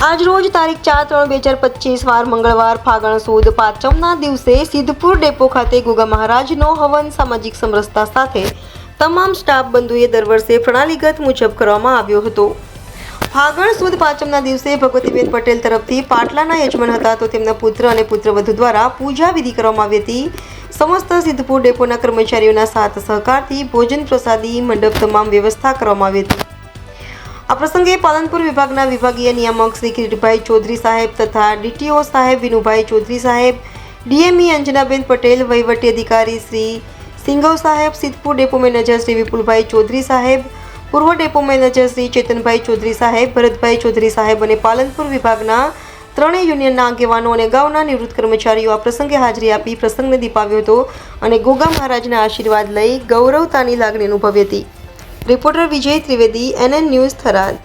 આજરોજ તારીખ 4/3/2025 વાર મંગળવાર ફાગણ સુદ પાંચમના દિવસે સિદ્ધપુર ડેપો ખાતે ગુગા મહારાજનો હવન સામાજિક સમરસતા સાથે તમામ સ્ટાફ બંધુએ દર વર્ષે પ્રણાલીગત મુજબ કરવામાં આવ્યો હતો. ફાગણ સુદ પાંચમના દિવસે ભગવતીબેન પટેલ તરફથી પાટલાના યજમાન હતા તો તેમના પુત્ર અને પુત્રવધુ દ્વારા પૂજા વિધિ કરવામાં આવી હતી. સમસ્ત સિદ્ધપુર ડેપોના કર્મચારીઓના સાથ સહકારથી ભોજન પ્રસાદી મંડપ તમામ વ્યવસ્થા કરવામાં આવી હતી. આ પ્રસંગે પાલનપુર વિભાગના વિભાગીય નિયામક શ્રી કિરીટભાઈ ચૌધરી સાહેબ તથા ડીટીઓ સાહેબ વિનુભાઈ ચૌધરી સાહેબ, ડીએમઈ અંજનાબેન પટેલ, વહીવટી અધિકારી શ્રી સિંઘવ સાહેબ, સિદ્ધપુર ડેપો મેનેજર શ્રી વિપુલભાઈ ચૌધરી સાહેબ, પૂર્વ ડેપો મેનેજર શ્રી ચેતનભાઈ ચૌધરી સાહેબ, ભરતભાઈ ચૌધરી સાહેબ અને પાલનપુર વિભાગના ત્રણેય યુનિયનના આગેવાનો અને અગાઉના નિવૃત્ત કર્મચારીઓ આ પ્રસંગે હાજરી આપી પ્રસંગને દીપાવ્યો હતો અને ગોગા મહારાજના આશીર્વાદ લઈ ગૌરવતાની લાગણી અનુભવી હતી. રિપોર્ટર વિજય ત્રિવેદી, NN ન્યૂઝ, થરાદ.